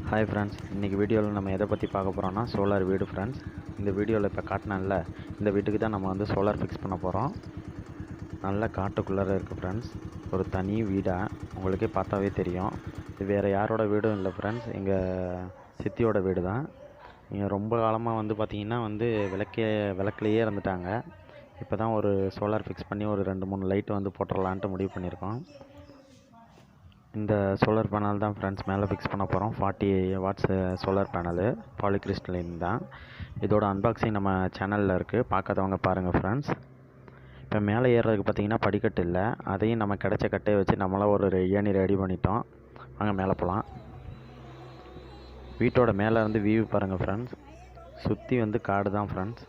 Hi friends, இன்றைக்கி வீடியோவில் நம்ம எதை பற்றி பார்க்க போகிறோம்னா சோலார் வீடு ஃப்ரெண்ட்ஸ். இந்த வீடியோவில் இப்போ காட்டினேன்ல, இந்த வீட்டுக்கு தான் நம்ம வந்து சோலார் ஃபிக்ஸ் பண்ண போகிறோம். நல்ல காட்டுக்குள்ளார இருக்குது ஃப்ரெண்ட்ஸ். ஒரு தனி வீடாக உங்களுக்கே பார்த்தாவே தெரியும். இது வேறு யாரோட வீடும் இல்லை ஃப்ரெண்ட்ஸ், எங்கள் சித்தியோட வீடு தான். இங்கே ரொம்ப காலமாக வந்து பார்த்திங்கன்னா வந்து விளக்குலையே இருந்துட்டாங்க. இப்போ தான் ஒரு சோலார் ஃபிக்ஸ் பண்ணி ஒரு 2-3 லைட்டு வந்து போட்டுடலான்ட்டு முடிவு பண்ணியிருக்கோம். இந்த சோலார் பேனல் தான் ஃப்ரெண்ட்ஸ் மேலே ஃபிக்ஸ் பண்ண போகிறோம். 40 வாட்ஸ் சோலார் பேனலு, பாலிகிறிஸ்டலின் தான். இதோட அன்பாக்சிங் நம்ம சேனலில் இருக்குது, பார்க்காதவங்க பாருங்கள் ஃப்ரெண்ட்ஸ். இப்போ மேலே ஏறுறதுக்கு பார்த்திங்கன்னா படிக்கட்டு இல்லை, அதையும் நம்ம கிடைச்ச கட்டையை வச்சு நம்மளாம் ஒரு ஏணி ரெடி பண்ணிட்டோம். வாங்க மேலே போகலாம். வீட்டோட மேலே இருந்து வியூ பாருங்கள் ஃப்ரெண்ட்ஸ். சுற்றி வந்து காடு தான் ஃப்ரெண்ட்ஸ்.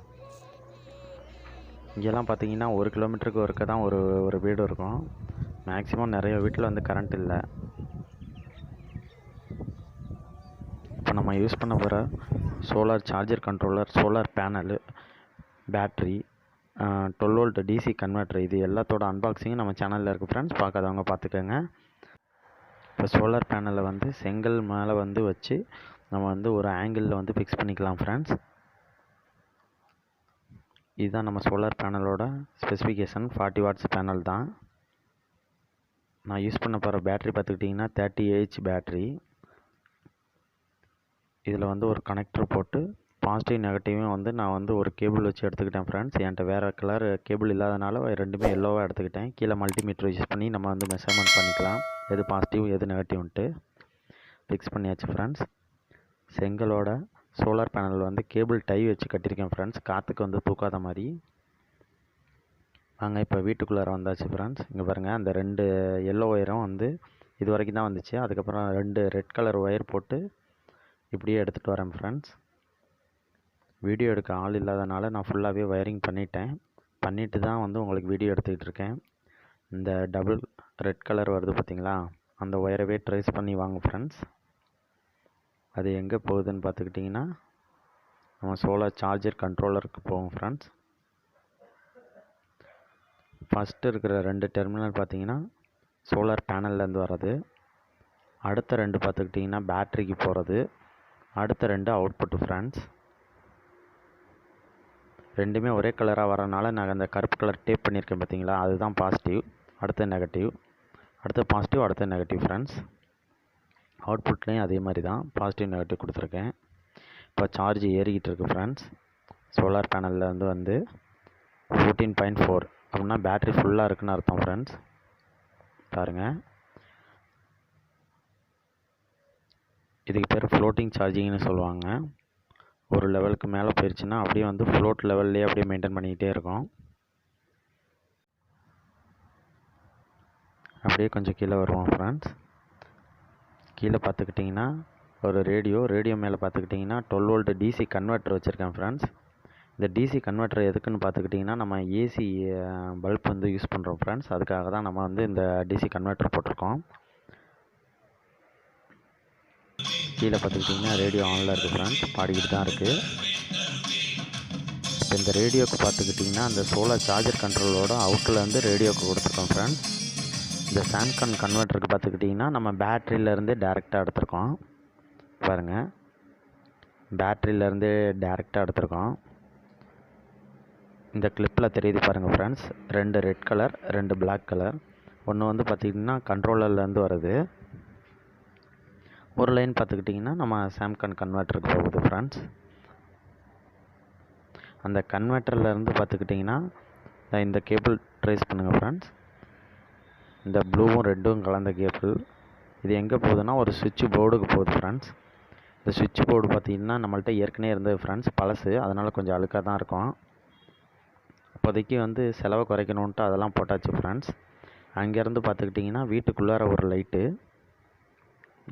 இங்கெல்லாம் பார்த்திங்கன்னா 1 கிலோமீட்டருக்கு ஒருக்க தான் ஒரு வீடு இருக்கும். மேக்ஸிமம் நிறைய வீட்டில் வந்து கரண்ட் இல்லை. இப்போ நம்ம யூஸ் பண்ண போகிற solar charger controller, solar panel, battery, 12 volt DC converter, இது எல்லாத்தோட அன்பாக்சிங்கும் நம்ம சேனலில் இருக்குது ஃப்ரெண்ட்ஸ், பார்க்காதவங்க பார்த்துக்கோங்க. இப்போ சோலார் பேனலை வந்து செங்கல் மேலே வந்து வச்சு நம்ம வந்து ஒரு ஆங்கிளில் வந்து ஃபிக்ஸ் பண்ணிக்கலாம் ஃப்ரெண்ட்ஸ். இதுதான் நம்ம சோலார் பேனலோட ஸ்பெசிஃபிகேஷன். 40 வாட்ஸ் பேனல் தான். நான் யூஸ் பண்ண போகிற பேட்ரி பார்த்துக்கிட்டிங்கன்னா 30Ah பேட்ரி. இதில் வந்து ஒரு கனெக்டர் போட்டு பாசிட்டிவ் நெகட்டிவும் வந்து நான் வந்து ஒரு கேபிள் வச்சு எடுத்துக்கிட்டேன் ஃப்ரெண்ட்ஸ். என்கிட்ட வேறு கலர் கேபிள் இல்லாதனால ரெண்டுமே எல்லோவாக எடுத்துக்கிட்டேன். கீழே மல்டிமீட்டர் யூஸ் பண்ணி நம்ம வந்து மெஷர்மெண்ட் பண்ணிக்கலாம், எது பாசிட்டிவ் எது நெகட்டிவ்ன்ட்டு. ஃபிக்ஸ் பண்ணியாச்சு ஃப்ரெண்ட்ஸ். செங்கலோட சோலார் பேனல் வந்து கேபிள் டை வச்சு கட்டியிருக்கேன் ஃப்ரெண்ட்ஸ், காற்றுக்கு வந்து தூக்காத மாதிரி. வாங்க இப்போ வீட்டுக்குள்ளார வந்தாச்சு ஃப்ரெண்ட்ஸ். இங்கே பாருங்கள், அந்த 2 எல்லோ ஒயரும் வந்து இது வரைக்கும் தான் வந்துச்சு. அதுக்கப்புறம் 2 ரெட் கலர் ஒயர் போட்டு இப்படியே எடுத்துகிட்டு வரேன் ஃப்ரெண்ட்ஸ். வீடியோ எடுக்க ஆள் இல்லாதனால நான் ஃபுல்லாகவே ஒயரிங் பண்ணிவிட்டு தான் வந்து உங்களுக்கு வீடியோ எடுத்துக்கிட்டு இருக்கேன். இந்த டபுள் ரெட் கலர் வருது பார்த்திங்களா, அந்த ஒயரவே ட்ரேஸ் பண்ணி வாங்க ஃப்ரெண்ட்ஸ். அது எங்கே போகுதுன்னு பார்த்துக்கிட்டிங்கன்னா நம்ம சோலார் சார்ஜர் கண்ட்ரோலருக்கு போகும் ஃப்ரெண்ட்ஸ். ஃபஸ்ட்டு இருக்கிற 2 டெர்மினல் பார்த்திங்கன்னா சோலார் பேனல்லேருந்து வர்றது, அடுத்த 2 பார்த்துக்கிட்டிங்கன்னா பேட்ரிக்கு போகிறது, அடுத்த 2 அவுட்புட்டு ஃப்ரெண்ட்ஸ். ரெண்டுமே ஒரே கலராக வரனால நான் அந்த கருப்பு கலர் டேப் பண்ணியிருக்கேன் பார்த்திங்களா, அதுதான் பாசிட்டிவ், அடுத்த நெகட்டிவ், அடுத்த பாசிட்டிவ், அடுத்த நெகட்டிவ் ஃப்ரெண்ட்ஸ். அவுட்புட்லேயும் அதே மாதிரி தான் பாசிட்டிவ் நெகட்டிவ் கொடுத்துருக்கேன். இப்போ சார்ஜ் ஏறிக்கிட்டு இருக்குது ஃப்ரெண்ட்ஸ். சோலார் பேனல்லேருந்து வந்து 14.4 அப்படின்னா பேட்ரி ஃபுல்லாக இருக்குன்னு அர்த்தம் ஃப்ரெண்ட்ஸ். பாருங்கள், இதுக்கு பேர் ஃப்ளோட்டிங் சார்ஜிங்னு சொல்லுவாங்க. ஒரு லெவலுக்கு மேலே போயிடுச்சுன்னா அப்படியே வந்து ஃப்ளோட் லெவல்லே அப்படியே மெயின்டைன் பண்ணிக்கிட்டே இருக்கும். அப்படியே கொஞ்சம் கீழே வருவோம் ஃப்ரெண்ட்ஸ். கீழே பார்த்துக்கிட்டிங்கன்னா ஒரு ரேடியோ மேலே பார்த்துக்கிட்டிங்கன்னா 12 வோல்ட் டிசி கன்வெர்ட்டர் வச்சுருக்கேன் ஃப்ரெண்ட்ஸ். இந்த டிசி கன்வெர்ட்டர் எதுக்குன்னு பார்த்துக்கிட்டிங்கன்னா நம்ம ஏசி பல்ப் வந்து யூஸ் பண்ணுறோம் ஃப்ரெண்ட்ஸ், அதுக்காக தான் நம்ம வந்து இந்த டிசி கன்வெர்ட்டர் போட்டிருக்கோம். கீழே பார்த்துக்கிட்டிங்கன்னா ரேடியோ ஆனில் இருக்குது ஃப்ரெண்ட்ஸ், பாடிக்கிட்டு தான் இருக்குது. இப்போ இந்த ரேடியோக்கு பார்த்துக்கிட்டிங்கன்னா அந்த சோலார் சார்ஜர் கண்ட்ரோலோட அவுட்டில் வந்து ரேடியோக்கு கொடுத்துருக்கோம் ஃப்ரெண்ட்ஸ். இந்த சாம்சங் கன்வெர்ட்டருக்கு பார்த்துக்கிட்டிங்கன்னா நம்ம பேட்ரியிலேருந்தே டேரெக்டாக எடுத்திருக்கோம். பாருங்கள், பேட்ரியிலேருந்தே டேரெக்டாக எடுத்திருக்கோம். இந்த கிளிப்பில் தெரியுது பாருங்கள் friends, 2 red colour 2 black colour. ஒன்று வந்து பார்த்திங்கன்னா கண்ட்ரோலர்லேருந்து வருது, ஒரு லைன் பார்த்துக்கிட்டிங்கன்னா நம்ம சாம்சங் கன்வெர்ட்டருக்கு போகுது ஃப்ரெண்ட்ஸ். அந்த கன்வெர்ட்டர்லேருந்து பார்த்துக்கிட்டிங்கன்னா இந்த கேபிள் ட்ரேஸ் பண்ணுங்கள் ஃப்ரெண்ட்ஸ். இந்த ப்ளூவும் ரெட்டும் கலந்த கேபிள் இது எங்கே போகுதுன்னா ஒரு சுவிட்ச் போர்டுக்கு போகுது ஃப்ரெண்ட்ஸ். இந்த சுவிட்ச் போர்டு பார்த்திங்கன்னா நம்மள்ட்ட ஏற்கனவே இருந்தது ஃப்ரெண்ட்ஸ், பழசு, அதனால் கொஞ்சம் அழுக்காக தான் இருக்கும். இப்போதைக்கு வந்து செலவை குறைக்கணுன்ட்டு அதெல்லாம் போட்டாச்சு ஃப்ரெண்ட்ஸ். அங்கேருந்து பார்த்துக்கிட்டிங்கன்னா வீட்டுக்குள்ளார ஒரு லைட்டு,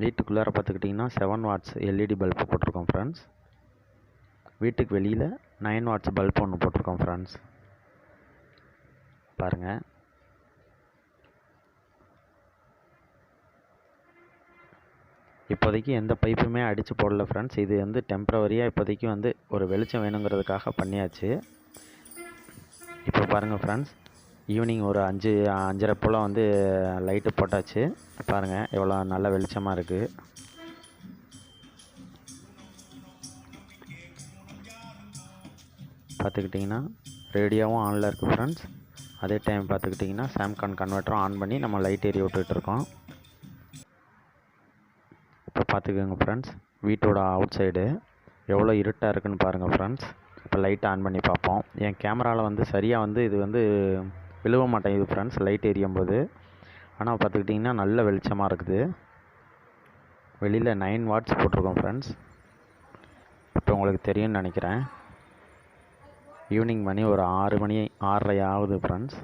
வீட்டுக்குள்ளார பார்த்துக்கிட்டிங்கன்னா 7 வாட்ஸ் எல்இடி பல்பு போட்டிருக்கோம் ஃப்ரெண்ட்ஸ். வீட்டுக்கு வெளியில் 9 வாட்ஸ் பல்ப் ஒன்று போட்டிருக்கோம் ஃப்ரெண்ட்ஸ். பாருங்கள், இப்போதைக்கு எந்த பைப்புமே அடித்து போடல ஃப்ரெண்ட்ஸ். இது வந்து டெம்ப்ரவரியாக இப்போதைக்கு வந்து ஒரு வெளிச்சம் வேணுங்கிறதுக்காக பண்ணியாச்சு. இப்போ பாருங்கள் ஃப்ரெண்ட்ஸ், ஈவினிங் ஒரு 5:30 போல் வந்து லைட்டு போட்டாச்சு. பாருங்கள் எவ்வளோ நல்ல வெளிச்சமாக இருக்குது. பார்த்துக்கிட்டிங்கன்னா ரேடியோவும் ஆனில் இருக்குது ஃப்ரெண்ட்ஸ். அதே டைம் பார்த்துக்கிட்டிங்கன்னா சாம்கான் கன்வெர்ட்டரும் ஆன் பண்ணி நம்ம லைட் ஏறி விட்டுட்ருக்கோம். இப்போ பார்த்துக்கோங்க ஃப்ரெண்ட்ஸ், வீட்டோட அவுட் சைடு எவ்வளோ இருட்டாக இருக்குதுன்னு பாருங்கள் ஃப்ரெண்ட்ஸ். இப்போ லைட் ஆன் பண்ணி பார்ப்போம். என் கேமராவில் வந்து சரியாக இது விழுவ மாட்டேங்குது ஃப்ரெண்ட்ஸ் லைட் எரியும் போது. ஆனால் பார்த்துக்கிட்டிங்கன்னா நல்ல வெளிச்சமாக இருக்குது. வெளியில் 9 வாட்ஸ் போட்டிருக்கோம் ஃப்ரெண்ட்ஸ். இப்போ உங்களுக்கு தெரியும்னு நினைக்கிறேன். ஈவினிங் மணி ஒரு 6 மணி 6:30 ஆகுது ஃப்ரெண்ட்ஸ்.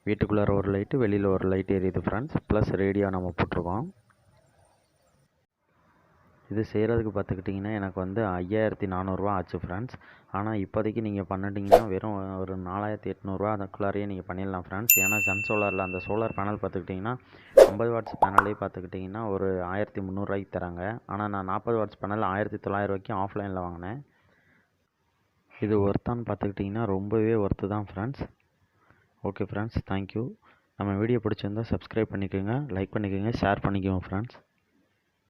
வீட்டுக்குள்ளார ஒரு லைட்டு, வெளியில் ஒரு லைட் எரியுது ஃப்ரெண்ட்ஸ். ப்ளஸ் ரேடியோ நம்ம போட்டிருக்கோம். இது செய்கிறதுக்கு பார்த்துக்கிட்டிங்கன்னா எனக்கு வந்து 5400 ஆச்சு ஃப்ரெண்ட்ஸ். ஆனால் இப்போதைக்கு நீங்கள் பண்ணிட்டீங்கன்னா வெறும் ஒரு 4800 அதுக்குள்ளாரையே நீங்கள் பண்ணிடலாம் ஃப்ரெண்ட்ஸ். ஏன்னா சன் சோலாரில் அந்த சோலார் பேனல் பார்த்துக்கிட்டிங்கன்னா 50 வாட்ஸ் பேனலே பார்த்துக்கிட்டிங்கன்னா ஒரு 1300 தராங்க. ஆனால் நான் 40 வாட்ஸ் பேனல் 1900 ஆஃப்லைனில் வாங்கினேன். இது ஒர்த்தான்னு பார்த்துக்கிட்டிங்கன்னா ரொம்பவே ஒர்த்து தான் ஃப்ரெண்ட்ஸ். Okay friends, thank you. நம்ம வீடியோ பிடிச்சிருந்தால் சப்ஸ்கிரைப் பண்ணிக்கோங்க, லைக் பண்ணிக்கோங்க, ஷேர் பண்ணிக்கோங்க ஃப்ரெண்ட்ஸ்.